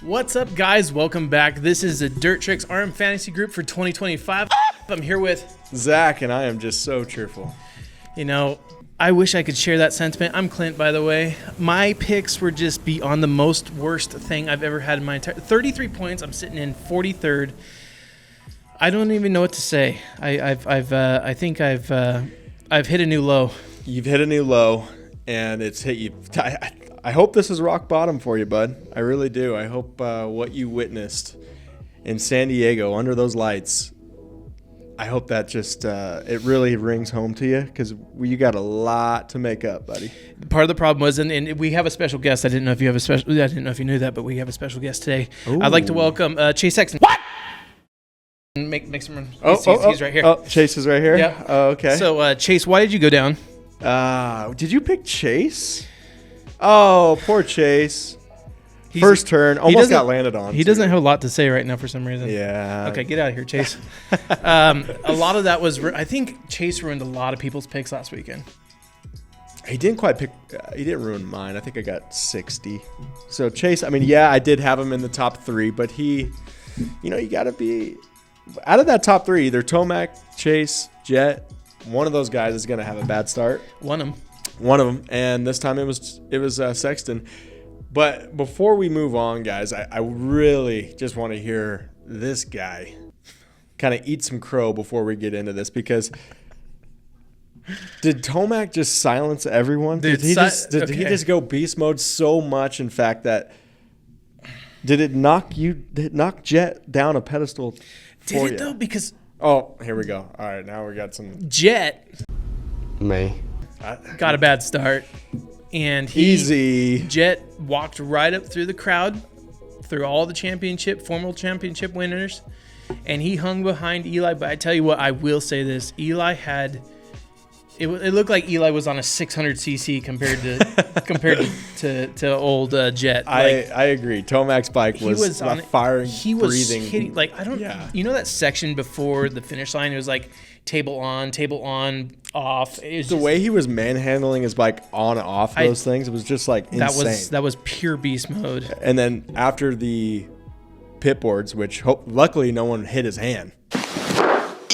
What's up, guys? Welcome back. This is the Dirt Tricks RM Fantasy Group for 2025. I'm here with Zach, and I am just so cheerful. You know, I wish I could share that sentiment. I'm Clint, by the way. My picks were just beyond the most worst thing I've ever had in my entire 33 points. I'm sitting in 43rd. I don't even know what to say. I think I've hit a new low. You've hit a new low, and it's hit you. I hope this is rock bottom for you, bud. I really do. I hope what you witnessed in San Diego under those lights, I hope that just it really rings home to you, because you got a lot to make up, buddy. Part of the problem was, and we have a special guest. I didn't know if you knew that, but we have a special guest today. Ooh. I'd like to welcome Chase Sexton. What? Make some room. He's right here. Oh, Chase is right here? Yeah. Oh, okay. So, Chase, why did you go down? Did you pick Chase? Oh, poor Chase. First turn, almost got landed on. He doesn't have a lot to say right now for some reason. Yeah. Okay, get out of here, Chase. A lot of that was, I think Chase ruined a lot of people's picks last weekend. He didn't quite pick, he didn't ruin mine. I think I got 60. So Chase, I mean, yeah, I did have him in the top 3, but you got to be, out of that top 3, either Tomac, Chase, Jet, one of those guys is going to have a bad start. One of them, and this time it was Sexton. But before we move on, guys, I really just want to hear this guy kind of eat some crow before we get into this, because did Tomac just silence everyone? Did he just go beast mode so much, in fact, that did it knock Jet down a pedestal for you? Did it though? Because here we go. All right, now we got some Jet May. Got a bad start, and Jet walked right up through the crowd, through all the formal championship winners, and he hung behind Eli. But I tell you what, I will say this: Eli had it looked like Eli was on a 600cc compared to old Jet. I agree. Tomac's bike was firing. He was breathing. hitting that section before the finish line. It was like table on, off. It was the way he was manhandling his bike on and off those things. It was just like insane. That was pure beast mode. And then after the pit boards, which luckily no one hit his hand.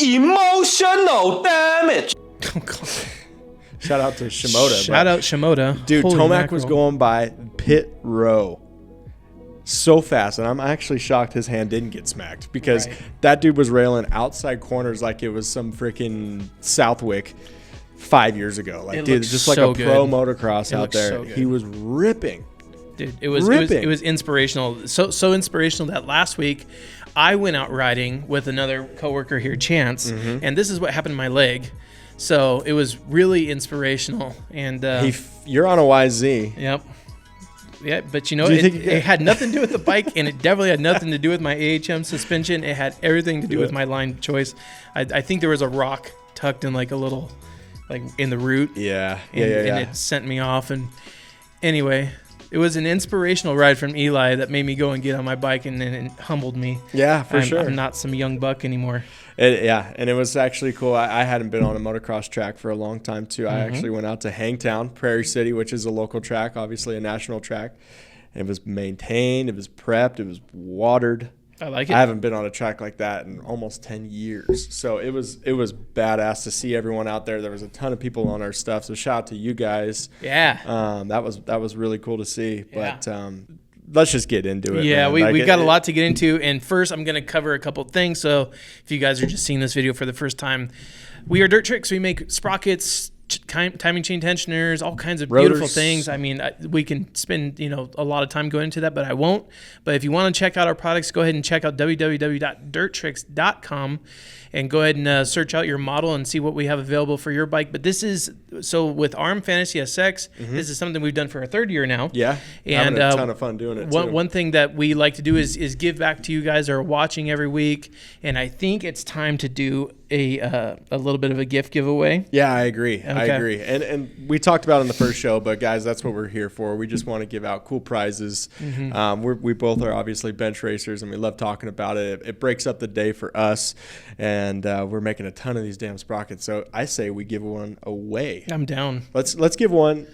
Emotional damage. Oh, God. Shout out to Shimoda. Shout out Shimoda. Dude, Holy Tomac mackerel. was going by pit row so fast, and I'm actually shocked his hand didn't get smacked, because that dude was railing outside corners like it was some freaking Southwick 5 years ago. Like, dude, just like a pro motocross out there. So he was ripping. Dude, it was inspirational. So inspirational that last week I went out riding with another coworker here, Chance, and this is what happened to my leg. So it was really inspirational. And you're on a YZ. Yep. Yeah, but it had nothing to do with the bike, and it definitely had nothing to do with my AHM suspension. It had everything to do with my line choice. I think there was a rock tucked in like a little, like in the root. Yeah. And it sent me off. And anyway, it was an inspirational ride from Eli that made me go and get on my bike, and then it humbled me. Yeah, for sure. I'm not some young buck anymore. And it was actually cool. I hadn't been on a motocross track for a long time, too. I actually went out to Hangtown, Prairie City, which is a local track, obviously a national track. It was maintained. It was prepped. It was watered. I like it. I haven't been on a track like that in almost 10 years. So it was badass to see everyone out there. There was a ton of people on our stuff. So shout out to you guys. Yeah. That was really cool to see. But let's just get into it. Yeah, we've got a lot to get into. And first, I'm going to cover a couple things. So if you guys are just seeing this video for the first time, we are Dirt Tricks. We make sprockets, timing chain tensioners, all kinds of Rotors. Beautiful things. I mean, we can spend a lot of time going into that, but I won't. But if you want to check out our products, go ahead and check out www.dirttricks.com and go ahead and search out your model and see what we have available for your bike. But this is with RM Fantasy SX. This is something we've done for our 3rd year now. Yeah, and having a ton of fun doing it. One thing that we like to do is give back to you guys that are watching every week, and I think it's time to do a little bit of a gift giveaway. Yeah, I agree. Okay. I agree. And we talked about it in the first show, but guys, that's what we're here for. We just want to give out cool prizes. We both are obviously bench racers, and we love talking about it. It breaks up the day for us, and we're making a ton of these damn sprockets. So I say we give one away. I'm down. Let's give one.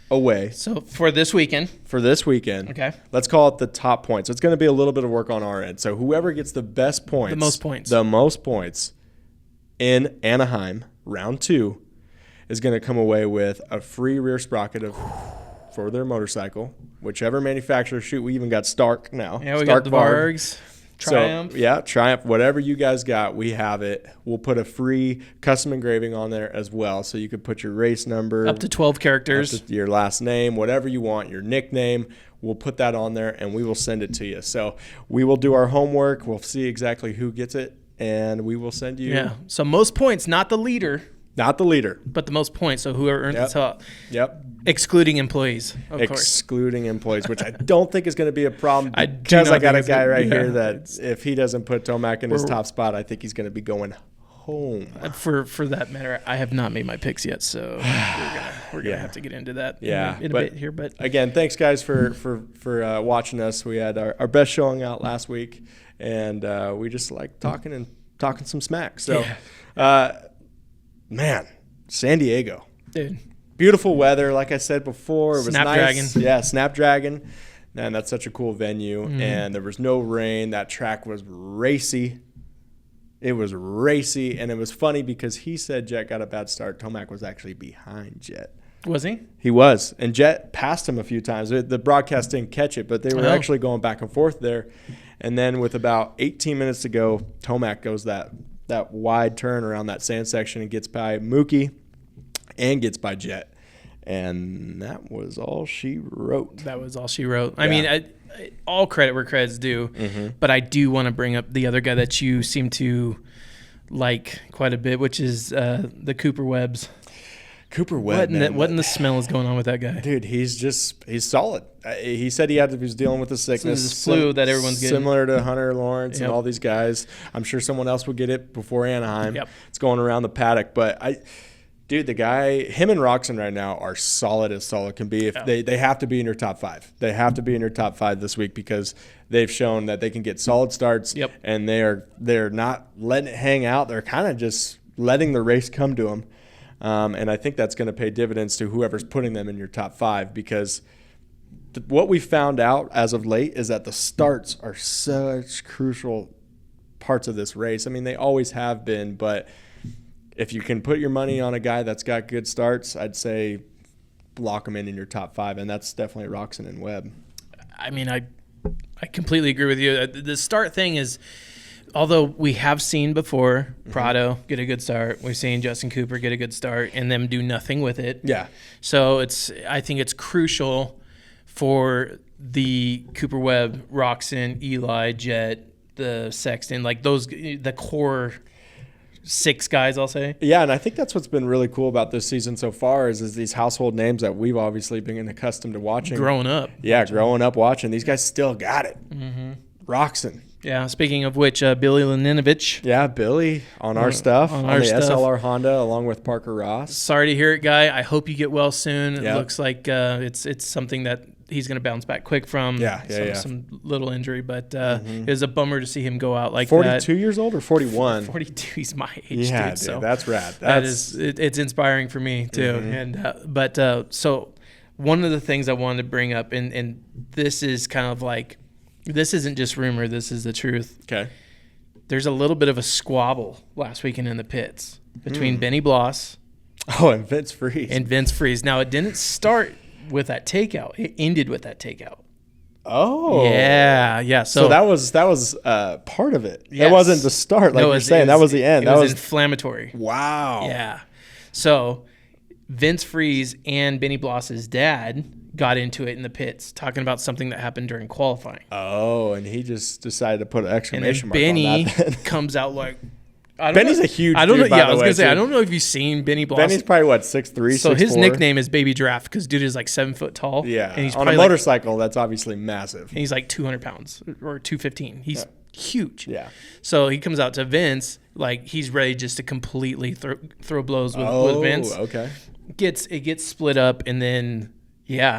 away. So for this weekend. Okay. Let's call it the top points. It's going to be a little bit of work on our end. So whoever gets the best points. The most points in Anaheim, round 2, is going to come away with a free rear sprocket for their motorcycle. Whichever manufacturer. Shoot, we even got Stark now. Yeah, we Stark got the Vargs. Triumph. So, Triumph. Whatever you guys got, we have it. We'll put a free custom engraving on there as well. So you could put your race number. Up to 12 characters. Up to your last name, whatever you want, your nickname. We'll put that on there, and we will send it to you. So we will do our homework. We'll see exactly who gets it, and we will send you. Yeah. So most points, not the leader. Not the leader. But the most points. So whoever earns the top. Yep. Excluding employees, of course. Excluding employees, which I don't think is going to be a problem because I got a guy right here that if he doesn't put Tomac in his top spot, I think he's going to be going home. For that matter, I have not made my picks yet, so we're gonna have to get into that in a bit here. But again, thanks guys for watching us. We had our best showing out last week, and we just like talking some smack. So, man, San Diego, dude. Beautiful weather, like I said before. It was Snapdragon. Nice. Yeah, Snapdragon. Man, that's such a cool venue. And there was no rain. That track was racy. It was racy. And it was funny because he said Jet got a bad start. Tomac was actually behind Jet. Was he? He was. And Jet passed him a few times. The broadcast didn't catch it, but they were actually going back and forth there. And then with about 18 minutes to go, Tomac goes that wide turn around that sand section and gets by Mookie. And gets by Jet. And that was all she wrote. I mean, all credit where credit's due. But I do want to bring up the other guy that you seem to like quite a bit, which is the Cooper Webbs. Cooper Webb, what in the smell is going on with that guy? Dude, he's solid. He said he was dealing with a sickness. This flu that everyone's getting. Similar to Hunter Lawrence and all these guys. I'm sure someone else will get it before Anaheim. Yep. It's going around the paddock. But dude, the guy, him and Roxon right now are solid as solid can be. If they have to be in your top 5. They have to be in your top 5 this week because they've shown that they can get solid starts. Yep. And they're not letting it hang out. They're kind of just letting the race come to them. And I think that's going to pay dividends to whoever's putting them in your top 5 because what we found out as of late is that the starts are such crucial parts of this race. I mean, they always have been, but if you can put your money on a guy that's got good starts, I'd say lock him in your top 5, and that's definitely Roxon and Webb. I mean, I completely agree with you. The start thing is, although we have seen before Prado get a good start, we've seen Justin Cooper get a good start, and them do nothing with it. Yeah. So I think it's crucial for the Cooper Webb, Roxon, Eli, Jet, the Sexton, like the core 6 guys, I'll say. Yeah, and I think that's what's been really cool about this season so far is these household names that we've obviously been accustomed to watching. Growing up. Yeah, growing up watching. These guys still got it. Roxon. Yeah, speaking of which, Billy Laninovich. Yeah, Billy on our stuff, on the stuff. SLR Honda along with Parker Ross. Sorry to hear it, guy. I hope you get well soon. It Yep. looks like it's something that he's going to bounce back quick from. Some little injury, but it was a bummer to see him go out like 42 that. 42 years old or 41? 42. He's my age, yeah, dude. So that's rad. It's inspiring for me too. And so one of the things I wanted to bring up, and this is kind of like, this isn't just rumor. This is the truth. Okay. There's a little bit of a squabble last weekend in the pits between Benny Bloss. Oh, and Vince Freeze. Now, it didn't start with that takeout. It ended with that takeout. Oh. Yeah. So that was part of it. Yes. It wasn't the start, like you're saying. That was the end. That was inflammatory. Wow. Yeah. So Vince Freeze and Benny Bloss's dad got into it in the pits, talking about something that happened during qualifying. Oh, and he just decided to put an exclamation mark Benny on that. comes out like, Benny's a huge dude, I don't know. by Yeah, the I was way, gonna say, too. I don't know if you've seen Benny Bloss. Benny's probably what, 6'3", So 6'4"? his nickname is Baby Giraffe because dude is like 7 foot tall. Yeah, and he's on a probably motorcycle, that's obviously massive. and he's like 200 pounds or 215. He's huge. Yeah. So he comes out to Vince like he's ready just to completely throw blows with Vince. Okay. It gets split up, and then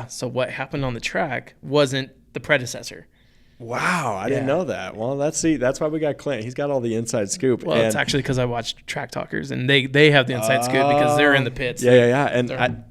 so what happened on the track wasn't the predecessor. Wow, I didn't know that. Well, that's why we got Clint. He's got all the inside scoop. Well, it's actually because I watched Track Talkers, and they have the inside scoop because they're in the pits. Yeah. And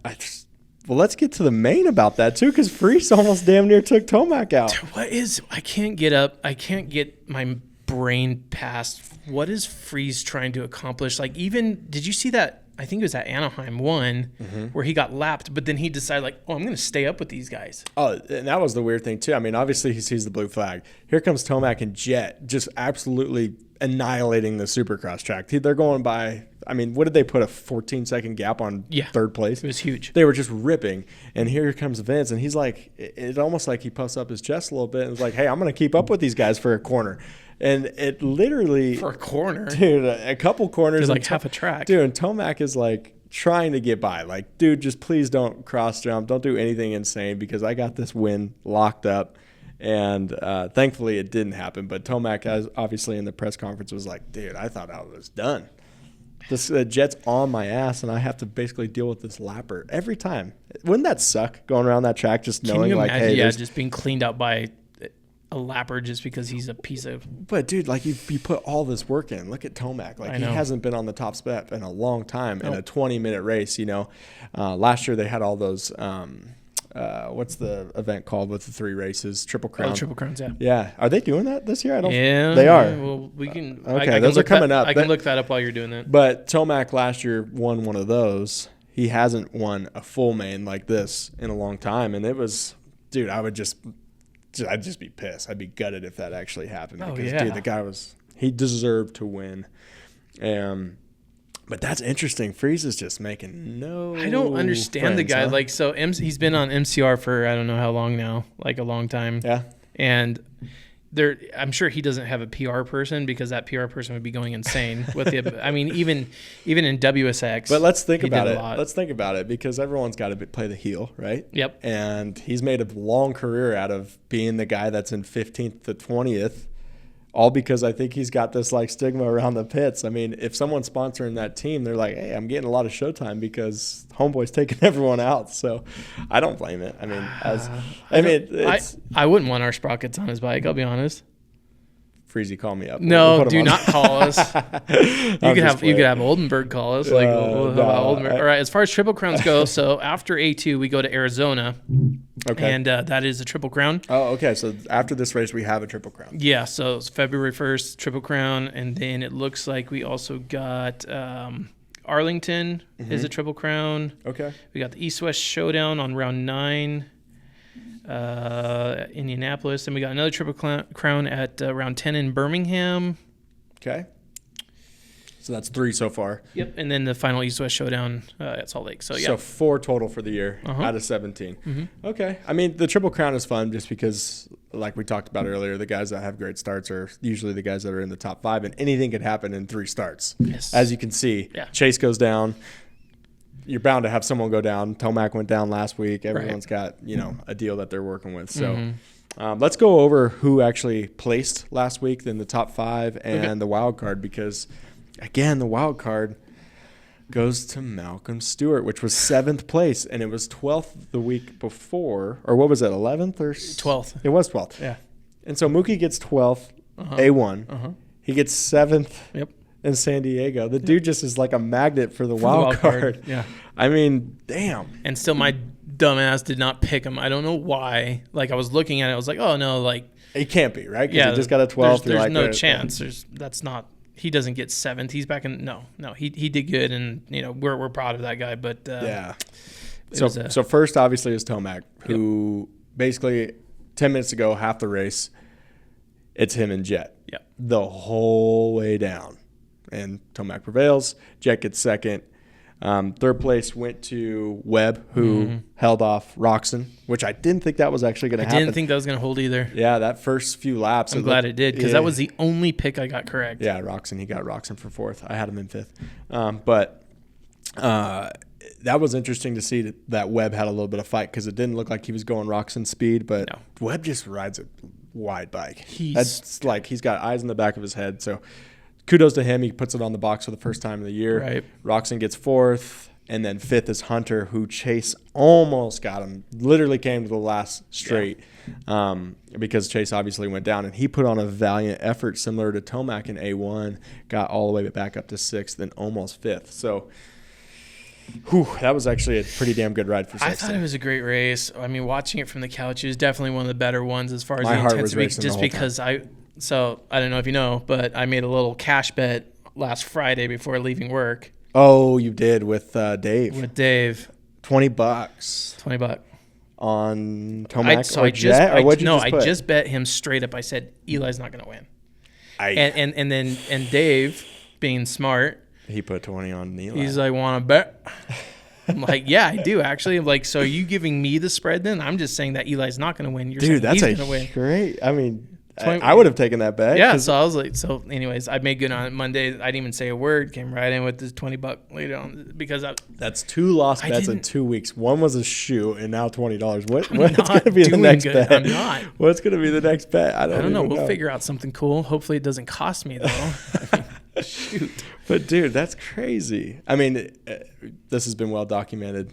Well, let's get to the main about that, too, because Freese almost damn near took Tomac out. I can't get my brain past what is Freese trying to accomplish. Like, even, did you see that? I think it was at Anaheim 1 where he got lapped, but then he decided, like, oh, I'm going to stay up with these guys. Oh, and that was the weird thing, too. I mean, obviously he sees the blue flag. Here comes Tomac and Jet just absolutely annihilating the Supercross track. They're going by, I mean, what did they put, a 14-second gap on third place? It was huge. They were just ripping. And here comes Vince, and he's like, it's almost like he puffs up his chest a little bit and is like, hey, I'm going to keep up with these guys for a corner. And it literally, for a corner, dude, a couple corners, like half a track, dude. And Tomac is like trying to get by, like, dude, just please don't cross jump, don't do anything insane because I got this win locked up. And thankfully it didn't happen. But Tomac, obviously in the press conference, was like, dude, I thought I was done. This Jet's on my ass, and I have to basically deal with this lapper every time. Wouldn't that suck going around that track just knowing, like, imagine, hey, just being cleaned out by a lapper just because he's a piece of. But dude, like you put all this work in. Look at Tomac. Like, he hasn't been on the top step in a long time in a 20-minute race. You know, last year they had all those. What's the event called with the 3 races? Triple Crown. Oh, Triple Crowns, yeah. Yeah. Are they doing that this year? I don't. Yeah, they are. Well, we can. Okay, those are coming up. I can look that up while you're doing that. But Tomac last year won one of those. He hasn't won a full main like this in a long time, and it was, dude. I'd just be pissed. I'd be gutted if that actually happened because, dude, the guy he deserved to win. But that's interesting. Freese is just making I don't understand friends, the guy. huh? Like, so he's been on MCR for I don't know how long now, like a long time. Yeah. And I'm sure he doesn't have a PR person because that PR person would be going insane with the. I mean, even in WSX. But let's think about it. Let's think about it because everyone's got to play the heel, right? Yep. And he's made a long career out of being the guy that's in 15th to 20th. All because I think he's got this like stigma around the pits. I mean, if someone's sponsoring that team, they're like, hey, I'm getting a lot of showtime because Homeboy's taking everyone out. So I don't blame it. I mean, I wouldn't want our sprockets on his bike, I'll be honest. Freezy, call me up. No, do not call us. You could have Oldenburg call us. Like, Oldenburg. All right, as far as Triple Crowns go, so after A2, we go to Arizona. Okay. And that is a Triple Crown. Oh, okay. So after this race, we have a Triple Crown. Yeah, so it's February 1st, Triple Crown. And then it looks like we also got Arlington is a Triple Crown. Okay. We got the East-West Showdown on round 9. Indianapolis, and we got another Triple Crown at round 10 in Birmingham. Okay. So that's 3 so far. Yep, and then the final East-West Showdown at Salt Lake. So 4 total for the year out of 17. Mm-hmm. Okay. I mean, the Triple Crown is fun just because, like we talked about earlier, the guys that have great starts are usually the guys that are in the top 5, and anything could happen in 3 starts. Yes. As you can see, Chase goes down. You're bound to have someone go down. Tomac went down last week. Everyone's got, a deal that they're working with. So let's go over who actually placed last week in the top 5 and the wild card because, again, the wild card goes to Malcolm Stewart, which was 7th place, and it was 12th the week before. Or what was it, 11th or 12th? It was 12th. Yeah. And so Mookie gets 12th, A1. He gets 7th. Yep. In San Diego. The dude just is like a magnet for the wild card. Yeah. I mean, damn. And still my dumbass did not pick him. I don't know why. Like, I was looking at it. I was like, oh, no, like. It can't be, right? Because he just got a 12th. There's no chance. He doesn't get 7th. He's back in. No. He did good, and, we're proud of that guy. But, yeah. So first, obviously, is Tomac, who basically 10 minutes ago, half the race, it's him and Jet. Yep. The whole way down. And Tomac prevails. Jet gets 2nd. 3rd place went to Webb, who held off Roxon, which I didn't think that was actually going to happen. I didn't think that was going to hold either. Yeah, that first few laps. I'm glad it did because that was the only pick I got correct. Yeah, Roxon. He got Roxon for 4th. I had him in 5th. But that was interesting to see that Webb had a little bit of fight because it didn't look like he was going Roxon speed, but Webb just rides a wide bike. That's like he's got eyes in the back of his head, so kudos to him. He puts it on the box for the first time of the year. Right. Roxon gets 4th, and then 5th is Hunter, who Chase almost got him. Literally came to the last straight because Chase obviously went down, and he put on a valiant effort similar to Tomac in A1, got all the way back up to 6th and almost 5th. So Whew, that was actually a pretty damn good ride for 60. I thought it was a great race. I mean, watching it from the couch, it was definitely one of the better ones as far as My the heart was intensity. racing the Just whole because I don't know if you know, but I made a little cash bet last Friday before leaving work. Oh, you did with Dave. With Dave. $20. $20. On Tomac or Jet? I just bet him straight up. I said, Eli's not going to win. And then Dave, being smart, he put 20 on Eli. He's like, want to bet? I'm like, yeah, I do actually. I'm like, so are you giving me the spread then? I'm just saying that Eli's not going to win. You're saying that's he's going to win. Great. I mean, I would have taken that bet. Yeah, so I was like, anyways, I made good on it Monday. I didn't even say a word. Came right in with this $20 later on because that's 2 lost bets in 2 weeks. One was a shoe, and now $20. What's going to be the next bet? I'm not. What's going to be the next bet? I don't know. We'll figure out something cool. Hopefully, it doesn't cost me though. I mean, shoot. But dude, that's crazy. I mean, this has been well documented.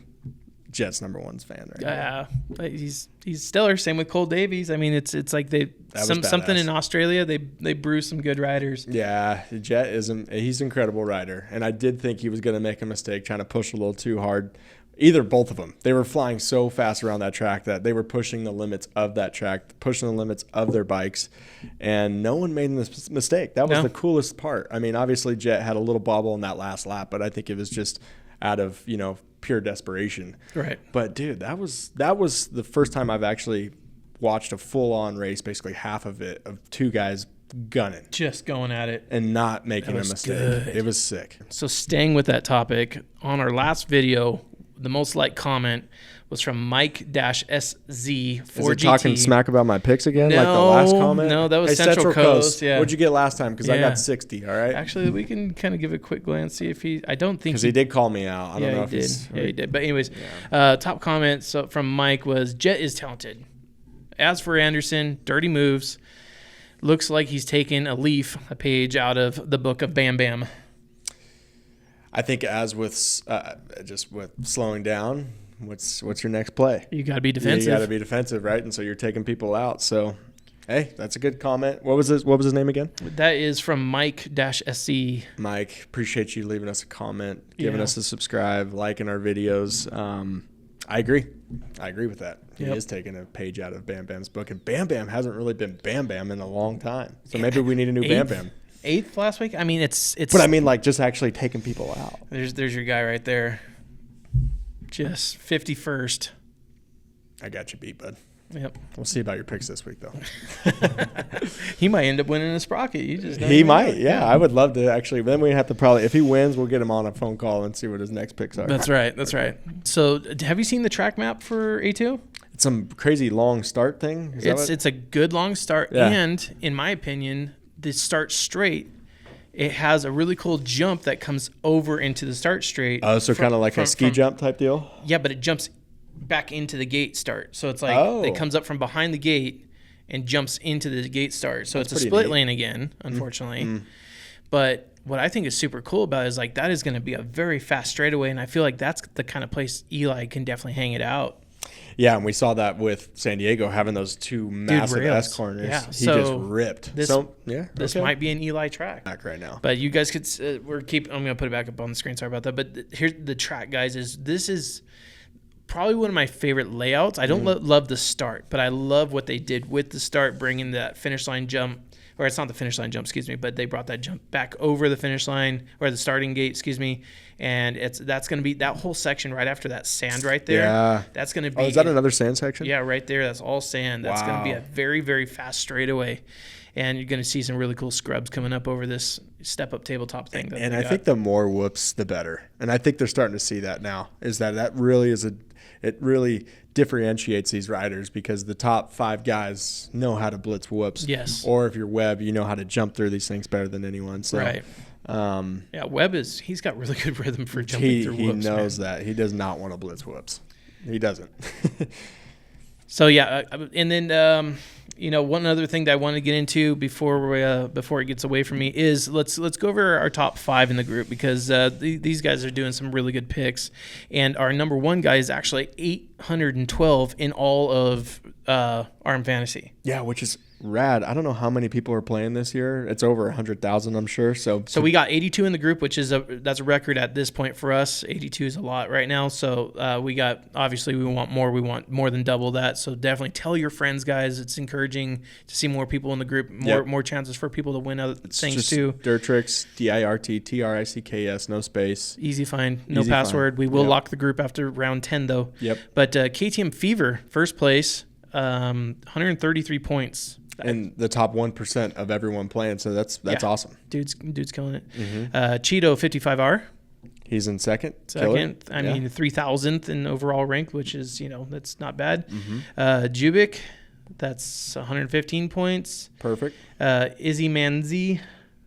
Jets #1's fan, right? Yeah, he's stellar. Same with Cole Davies. I mean, it's like something in Australia. They brew some good riders. Yeah, Jet he's an incredible rider, and I did think he was going to make a mistake trying to push a little too hard. Both of them. They were flying so fast around that track that they were pushing the limits of that track, pushing the limits of their bikes, and no one made this mistake. That was the coolest part. I mean, obviously Jet had a little bobble in that last lap, but I think it was just out of pure desperation. Right. But dude, that was the first time I've actually watched a full-on race, basically half of it, of two guys gunning, just going at it and not making a mistake. Good. It was sick. So staying with that topic, on our last video, the most liked comment was from Mike-SZ4GT. Is it talking smack about my picks again, no, like the last comment? No, that was Central Coast. Yeah. What'd you get last time? Because I got 60, all right? Actually, we can kind of give a quick glance, see if I don't think because he did call me out. I don't know if he's... Yeah, he did. But anyways, top comment from Mike was, Jet is talented. As for Anderson, dirty moves. Looks like he's taken a page out of the book of Bam Bam. I think as with just with slowing down, what's your next play? You got to be defensive. You got to be defensive, right? And so you're taking people out. So, hey, that's a good comment. What was his name again? That is from Mike-SC. Mike, appreciate you leaving us a comment, giving us a subscribe, liking our videos. I agree with that. He is taking a page out of Bam Bam's book, and Bam Bam hasn't really been Bam Bam in a long time. So maybe we need a new Bam Bam. 8th last week. I mean, it's. But I mean, like just actually taking people out. There's your guy right there. Just 51st. I got you beat, bud. Yep. We'll see about your picks this week, though. He might end up winning a sprocket. You just he might. Yeah, I would love to actually. Then we have to probably, if he wins, we'll get him on a phone call and see what his next picks are. That's right. That's right. So, have you seen the track map for A2? It's some crazy long start thing. It's a good long start, and in my opinion, the start straight. It has a really cool jump that comes over into the start straight. Oh, so kind of like a ski jump type deal? Yeah, but it jumps back into the gate start. So it's like it comes up from behind the gate and jumps into the gate start. So it's a split lane again, unfortunately. Mm-hmm. But what I think is super cool about it is like that is going to be a very fast straightaway, and I feel like that's the kind of place Eli can definitely hang it out. Yeah, and we saw that with San Diego having those two massive S corners. Yeah, he just ripped. This might be an Eli track right now. But you guys could I'm going to put it back up on the screen. Sorry about that. But here's the track, guys. This is probably one of my favorite layouts. I don't love the start, but I love what they did with the start, bringing that finish line jump. Or it's not the finish line jump, but they brought that jump back over the finish line or the starting gate, and that's going to be that whole section right after that sand right there. Yeah, that's going to be. Oh, is that another sand section? Yeah, right there. That's all sand. That's going to be a very, very fast straightaway, and you're going to see some really cool scrubs coming up over this step-up tabletop thing. And I think the more whoops, the better. And I think they're starting to see that now. Is that really is it really differentiates these riders because the top 5 guys know how to blitz whoops. Yes. Or if you're Webb, you know how to jump through these things better than anyone. So, right. Webb he's got really good rhythm for jumping through whoops. He knows that. He does not want to blitz whoops. He doesn't. So and then one other thing that I want to get into before it gets away from me is let's go over our top 5 in the group because these guys are doing some really good picks, and our number 1 guy is actually 812 in all of Arm Fantasy. Yeah, which is rad. I don't know how many people are playing this year. It's over 100,000, I'm sure. So we got 82 in the group, which is that's a record at this point for us. 82 is a lot right now. So we want more. We want more than double that. So definitely tell your friends, guys. It's encouraging to see more people in the group, more chances for people to win other things too. Dirt Tricks, DIRTTRICKS, no space. Easy find, no password. We will lock the group after round 10 though. Yep. But KTM Fever, first place, 133 points. And the top 1% of everyone playing, so that's awesome. Dude's killing it. Cheeto 55R. He's in second. I mean 3,000th in overall rank, which is that's not bad. Jubik, that's 115 points. Perfect. Izzy Manzi,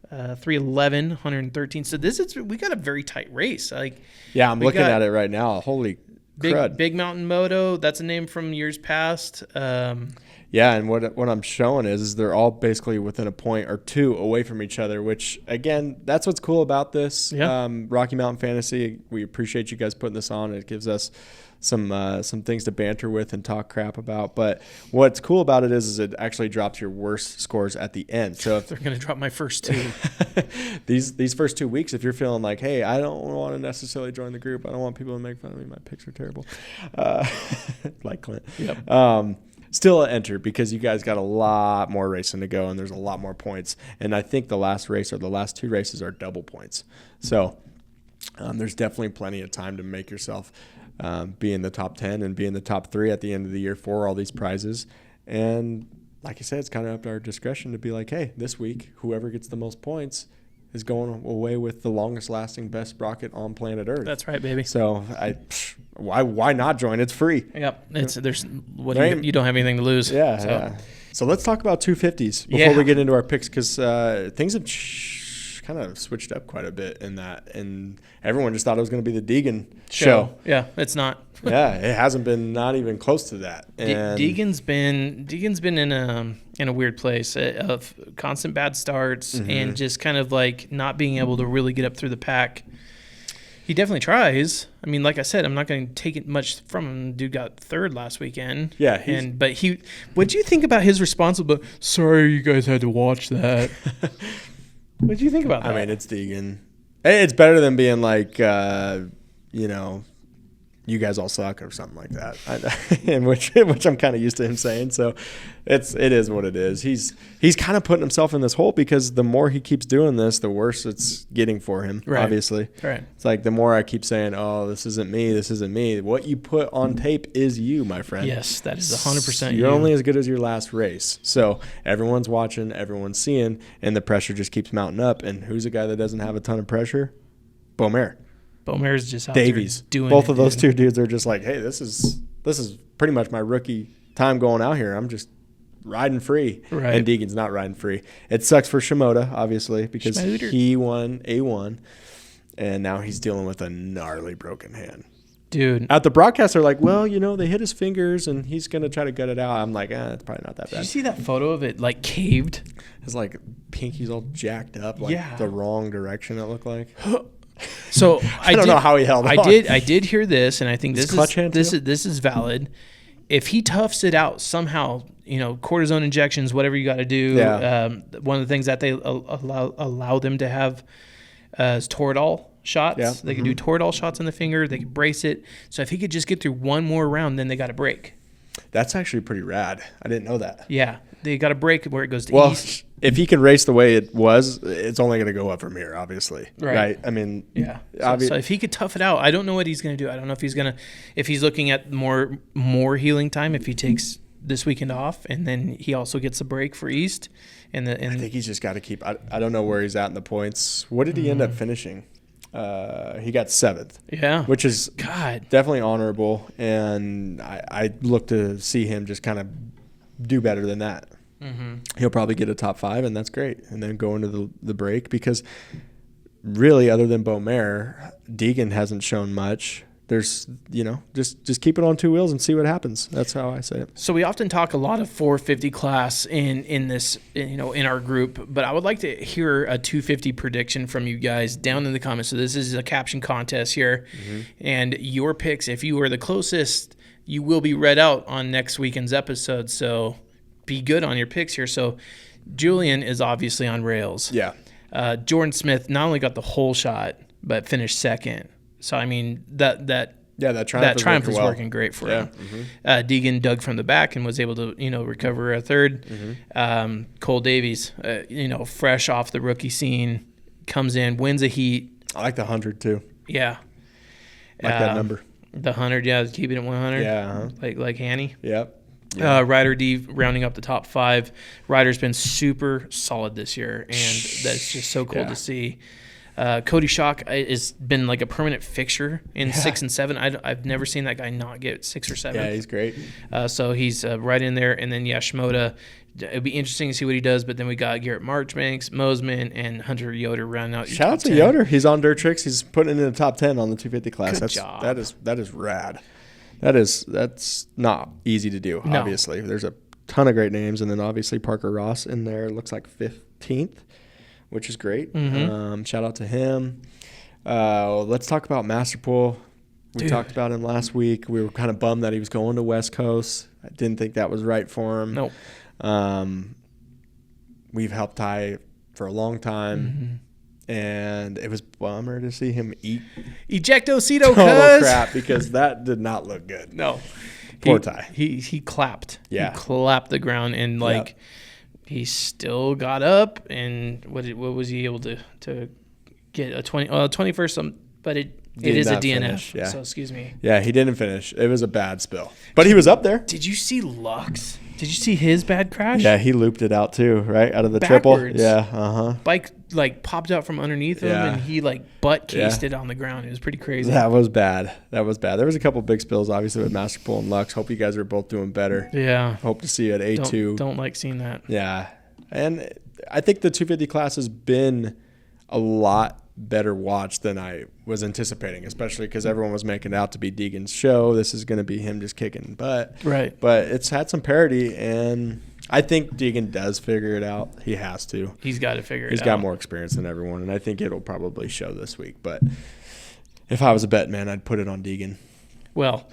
311, 113. So we got a very tight race. I'm looking at it right now. Holy crud. Big Mountain Moto. That's a name from years past. And what I'm showing is they're all basically within a point or two away from each other, which, again, that's what's cool about this. Yeah. Rocky Mountain Fantasy, we appreciate you guys putting this on. It gives us some things to banter with and talk crap about. But what's cool about it is it actually drops your worst scores at the end. So if they're going to drop my first two. these first 2 weeks, if you're feeling like, hey, I don't want to necessarily join the group, I don't want people to make fun of me, my picks are terrible, like Clint. Yep. Still enter, because you guys got a lot more racing to go and there's a lot more points. And I think the last race or the last two races are double points. So there's definitely plenty of time to make yourself be in the top 10 and be in the top 3 at the end of the year for all these prizes. And like I said, it's kind of up to our discretion to be like, hey, this week, whoever gets the most points is going away with the longest lasting best sprocket on planet Earth. That's right, baby. So why not join? It's free. Yep. You don't have anything to lose. Yeah. So let's talk about 250s before we get into our picks, because things have kind of switched up quite a bit in that, and everyone just thought it was going to be the Deegan show. Yeah, it's not. Yeah, it hasn't been, not even close to that. And Deegan's been in a weird place of constant bad starts and just kind of like not being able to really get up through the pack. He definitely tries. I mean, like I said, I'm not going to take it much from him. Dude got third last weekend. Yeah. What'd you think about his response? But sorry, you guys had to watch that. What'd you think about that? I mean, it's Deegan. It's better than being like, you guys all suck or something like that, and which I'm kind of used to him saying. So it is what it is. He's kind of putting himself in this hole, because the more he keeps doing this, the worse it's getting for him. Right. Obviously, right. It's like the more I keep saying, "Oh, this isn't me. What you put on tape is you, my friend." Yes, that is 100% you. You're only as good as your last race. So everyone's watching, everyone's seeing, and the pressure just keeps mounting up. And who's a guy that doesn't have a ton of pressure? Beaumer. Beaumer's just out Davies. there doing Both of those two dudes are just like, hey, this is pretty much my rookie time going out here. I'm just riding free. Right. And Deegan's not riding free. It sucks for Shimoda, obviously, because he won A1, and now he's dealing with a gnarly broken hand. Dude. At the broadcast, they're like, well, they hit his fingers, and he's going to try to gut it out. I'm like, it's probably not that bad. Did you see that photo of it, like, caved? His, like, pinky's all jacked up, like the wrong direction, it looked like. So I don't know how he held on. I did hear this, and I think this is valid. If he toughs it out somehow, cortisone injections, whatever you got to do. Yeah. One of the things that they allow them to have is Toradol shots. Yeah. They can do Toradol shots in the finger. They can brace it. So if he could just get through one more round, then they got a break. That's actually pretty rad. I didn't know that. Yeah, they got a break where it goes to east. If he can race the way it was, it's only going to go up from here, obviously. Right. I mean, yeah. So if he could tough it out, I don't know what he's going to do. I don't know if he's looking at more healing time, if he takes this weekend off, and then he also gets a break for East. I think he's just got to keep. I don't know where he's at in the points. What did he end up finishing? He got 7th. Yeah. Which is definitely honorable, and I look to see him just kind of do better than that. Mm-hmm. He'll probably get a top 5, and that's great. And then go into the break, because really, other than Beaumer, Deegan hasn't shown much. There's, just keep it on 2 wheels and see what happens. That's how I say it. So we often talk a lot of 450 class in this, in our group, but I would like to hear a 250 prediction from you guys down in the comments. So this is a caption contest here, and your picks, if you are the closest, you will be read out on next weekend's episode. So be good on your picks here. So Julian is obviously on rails. Yeah. Jordan Smith not only got the whole shot, but finished second. So, I mean, that triumph is working great for him. Mm-hmm. Deegan dug from the back and was able to, recover a third. Mm-hmm. Cole Davies, fresh off the rookie scene, comes in, wins a heat. I like the 100 too. Yeah. Like that number. The 100, yeah, keeping it 100. Yeah. Uh-huh. Like Hanny. Yep. Yeah. Ryder D rounding up the top 5. Ryder's been super solid this year, and that's just so cool to see. Cody Schock has been like a permanent fixture in 6 and 7. I've never seen that guy not get 6 or 7. Yeah, he's great. So he's right in there. And then, Shimoda, it'd be interesting to see what he does. But then we got Garrett Marchbanks, Mosman, and Hunter Yoder rounding out your Shout out to 10. Yoder. He's on Dirt Tricks. He's putting it in the top 10 on the 250 class. Good job. That is rad. That's not easy to do, obviously. There's a ton of great names. And then obviously Parker Ross in there looks like 15th. Which is great. Mm-hmm. Shout out to him. Let's talk about Masterpool. We talked about him last week. We were kind of bummed that he was going to West Coast. I didn't think that was right for him. Nope. We've helped Ty for a long time, and it was bummer to see him eat Ejectocito, total crap because that did not look good. No. Poor Ty. He clapped. Yeah. He clapped the ground and he still got up, and what was he able to get a 21st? But it is a DNF. Finish, yeah. So excuse me. Yeah, he didn't finish. It was a bad spill, but he was up there. Did you see Lux? Did you see his bad crash? Yeah, he looped it out too, right out of the backwards. Triple. Yeah, Bike popped out from underneath him, and he butt cased it on the ground. It was pretty crazy. That was bad. There was a couple big spills, obviously, with Masterpool and Lux. Hope you guys are both doing better. Yeah. Hope to see you at A2. Don't like seeing that. Yeah, and I think the 250 class has been a lot better watch than I was anticipating, especially because everyone was making it out to be Deegan's show. This is going to be him just kicking butt. Right. But it's had some parity, and I think Deegan does figure it out. He has to. He's got to figure it out. He's got more experience than everyone, and I think it'll probably show this week. But if I was a bet man, I'd put it on Deegan. Well,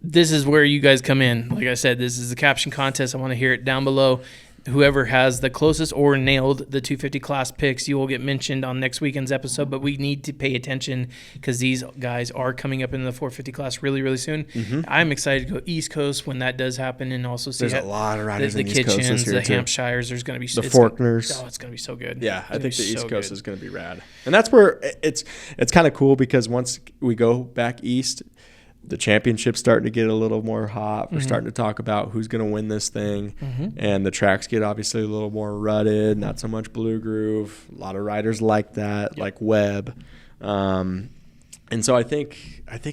this is where you guys come in. Like I said, this is the caption contest. I want to hear it down below. Whoever has the closest or nailed the 250 class picks, you will get mentioned on next weekend's episode. But we need to pay attention because these guys are coming up into the 450 class really, really soon. Mm-hmm. I'm excited to go East Coast when that does happen, and also see there's a lot of riders the in the East Coast this Kitchens, year the too. Hampshires. There's going to be the Faulkners. It's going to be so good. Yeah, I think the East Coast is going to be rad, and that's where it's kind of cool because once we go back east, the championship's starting to get a little more hot. We're starting to talk about who's going to win this thing. And the tracks get obviously a little more rutted, not so much blue groove. A lot of riders like that, like Webb. And so I think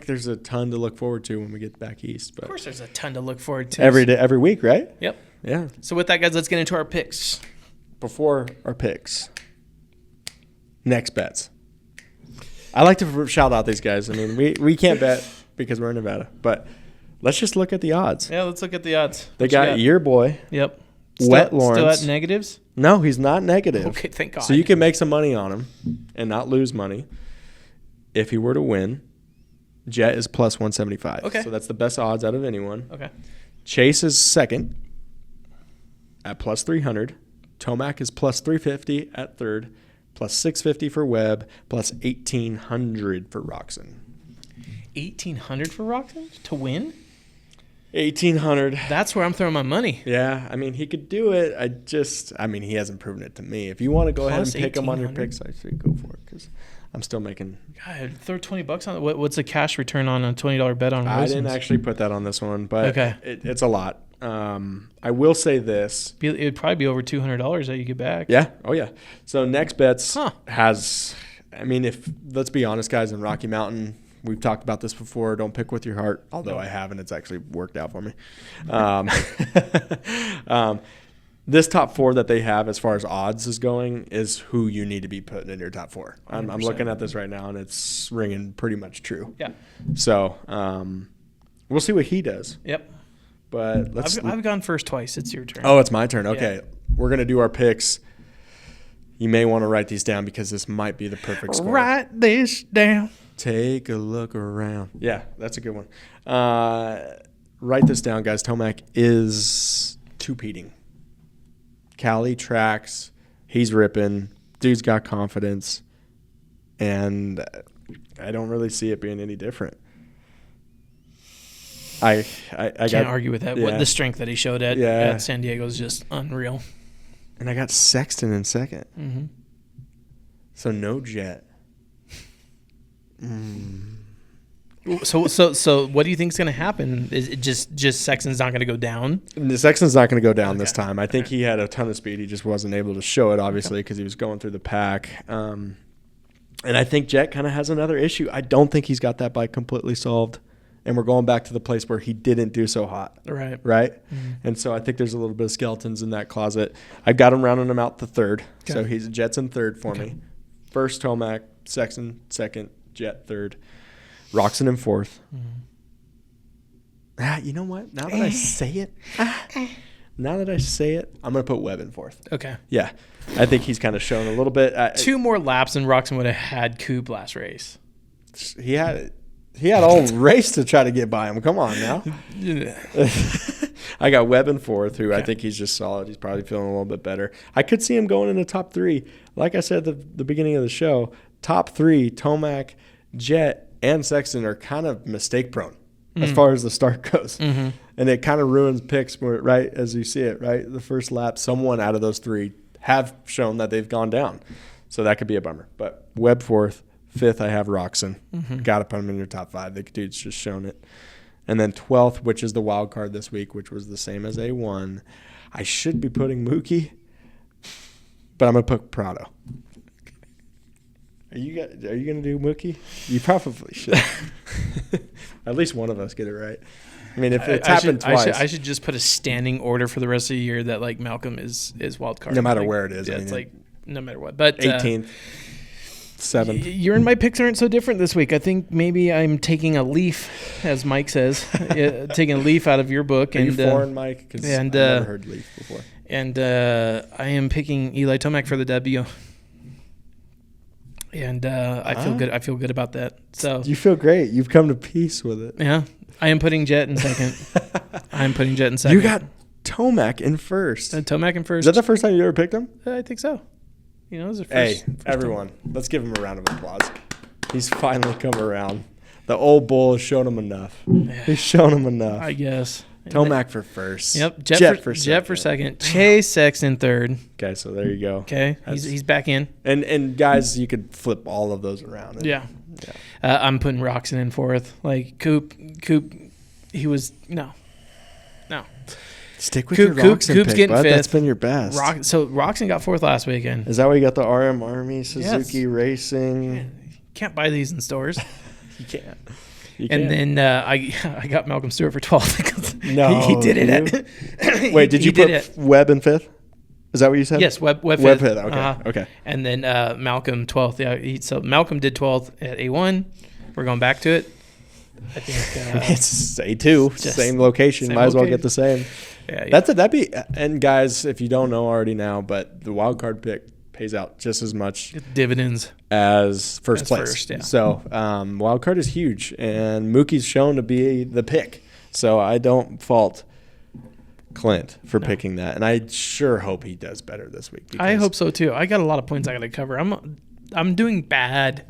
there's a ton to look forward to when we get back east. But of course there's a ton to look forward to. Every day, every week, right? Yep. Yeah. So with that, guys, let's get into our picks. Before our picks, next bets. I like to shout out these guys. I mean, we can't bet because we're in Nevada. But let's just look at the odds. Yeah, let's look at the odds. They got your boy. Yep. Wet Lawrence. Still at negatives? No, he's not negative. Okay, thank God. So you can make some money on him and not lose money if he were to win. Jet is plus 175. Okay. So that's the best odds out of anyone. Okay. Chase is second at plus 300. Tomac is plus 350 at third. Plus 650 for Webb. Plus 1,800 for Roxon. 1,800 for Roxon to win? 1,800. That's where I'm throwing my money. Yeah, I mean, he could do it. He hasn't proven it to me. If you want to go ahead and pick him on your picks, I say go for it because I'm still making. God, throw $20 on it. What's the cash return on a $20 bet on Wilson's? I didn't actually put that on this one, but okay. It's a lot. I will say this. It would probably be over $200 that you get back. Yeah. Oh, yeah. So next bets has, I mean, let's be honest, guys, in Rocky Mountain, we've talked about this before. Don't pick with your heart, although I haven't. It's actually worked out for me. This top four that they have as far as odds is going is who you need to be putting in your top four. I'm looking at this right now, and it's ringing pretty much true. Yeah. So we'll see what he does. Yep. But I've gone first twice. It's your turn. Oh, it's my turn. Okay. Yeah. We're going to do our picks. You may want to write these down because this might be the perfect score. Write this down. Take a look around. Yeah, that's a good one. Write this down, guys. Tomac is two-peating. Cali tracks. He's ripping. Dude's got confidence. And I don't really see it being any different. I can't argue with that. Yeah. The strength that he showed at San Diego is just unreal. And I got Sexton in second. Mm-hmm. So no Jet. So what do you think is going to happen? Is it just Sexton's not going to go down? Sexton's not going to go down this time. I think he had a ton of speed. He just wasn't able to show it, obviously, because he was going through the pack. And I think Jet kind of has another issue. I don't think he's got that bike completely solved. And we're going back to the place where he didn't do so hot. Right? Mm-hmm. And so I think there's a little bit of skeletons in that closet. I've got him rounding him out to third. Okay. So he's Jet's in third for me. First, Tomac. Sexton, second. Jet, third. Roczen in fourth. Mm-hmm. You know what? Now that I say it, I'm going to put Webb in fourth. Okay. Yeah. I think he's kind of shown a little bit. 2 more laps and Roczen would have had Coop last race. He had all race to try to get by him. Come on now. I got Webb in fourth, who I think he's just solid. He's probably feeling a little bit better. I could see him going in the top 3. Like I said at the beginning of the show, top 3, Tomac, Jet, and Sexton are kind of mistake prone as far as the start goes. Mm-hmm. And it kind of ruins picks, right, as you see it, right? The first lap, someone out of those 3 have shown that they've gone down. So that could be a bummer. But Webb fourth. Fifth, I have Roczen. Mm-hmm. Got to put him in your top 5. The dude's just shown it. And then 12th, which is the wild card this week, which was the same as A1. I should be putting Mookie, but I'm going to put Prado. Are you going to do Mookie? You probably should. At least one of us get it right. I mean, if it's happened twice. I should just put a standing order for the rest of the year that, like, Malcolm is wild card. No matter where it is. Yeah, it's like no matter what. But 18th. 7th. Your and my picks aren't so different this week. I think maybe I'm taking a leaf, as Mike says, taking a leaf out of your book. Are you foreign, Mike? Because I've never heard leaf before. And I am picking Eli Tomac for the W. And I feel good. I feel good about that. So you feel great. You've come to peace with it. Yeah, I am putting Jet in second. You got Tomac in first. Tomac in first. Is that the first time you ever picked him? I think so. You know, it was the first everyone, let's give him a round of applause. He's finally come around. The old bull has shown him enough. Yeah. He's shown him enough. I guess. Tomac for first. Yep. Jet for second. Chase Sexton third. Okay, so there you go. Okay, he's back in. And guys, you could flip all of those around. Yeah. I'm putting Roczen in fourth. Like Coop. He was no. Stick with your Roczen Coop's pick, getting bud. fifth. That's been your best. So Roczen got fourth last weekend. Is that why you got the RM Army Suzuki Racing? Man, you can't buy these in stores. You can't. And then I got Malcolm Stewart for 12th because no, he did it. Wait, did you put Webb in fifth? Is that what you said? Yes, Webb fifth. Webb fifth. Okay. Okay. And then Malcolm 12th. Yeah. So Malcolm did 12th at A1. We're going back to it. I think it's A2, same location. Might as well get the same. Yeah. That'd be. And guys, if you don't know already now, but the wild card pick pays out just as much dividends as first place. Yeah. So wild card is huge, and Mookie's shown to be the pick. So I don't fault Clint for picking that, and I sure hope he does better this week. I hope so too. I got a lot of points I got to cover. I'm doing bad.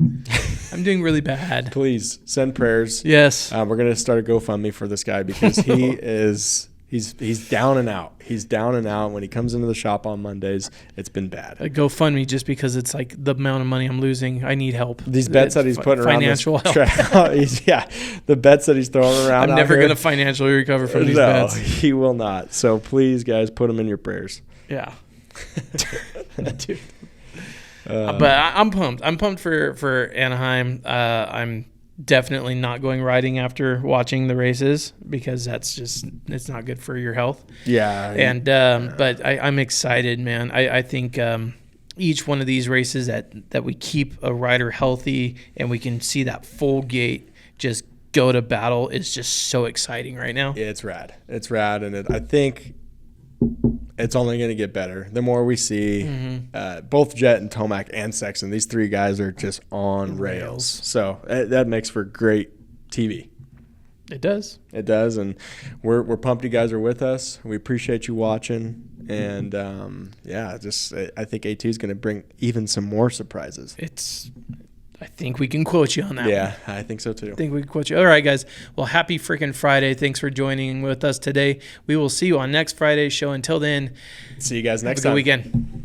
I'm doing really bad. Please send prayers. Yes. We're gonna start a GoFundMe for this guy because he is. He's down and out. He's down and out. When he comes into the shop on Mondays, it's been bad. GoFundMe just because it's like the amount of money I'm losing. I need help. These bets that he's putting around financial help. The bets that he's throwing around. I'm never going to financially recover from these bets. No, he will not. So please, guys, put him in your prayers. Yeah. Dude. But I'm pumped. I'm pumped for Anaheim. I'm definitely not going riding after watching the races because it's not good for your health. Yeah. And but I'm excited, man. I think each one of these races that we keep a rider healthy and we can see that full gate just go to battle is just so exciting right now. Yeah, it's rad. It's rad, and I think it's only going to get better the more we see both Jet and Tomac and Sexton. These three guys are just on rails. So that makes for great TV. It does. It does, and we're pumped you guys are with us. We appreciate you watching, and I think AT is going to bring even some more surprises. I think we can quote you on that. Yeah, I think so too. I think we can quote you. All right, guys. Well, happy freaking Friday. Thanks for joining with us today. We will see you on next Friday's show. Until then, see you guys next have a time. good weekend.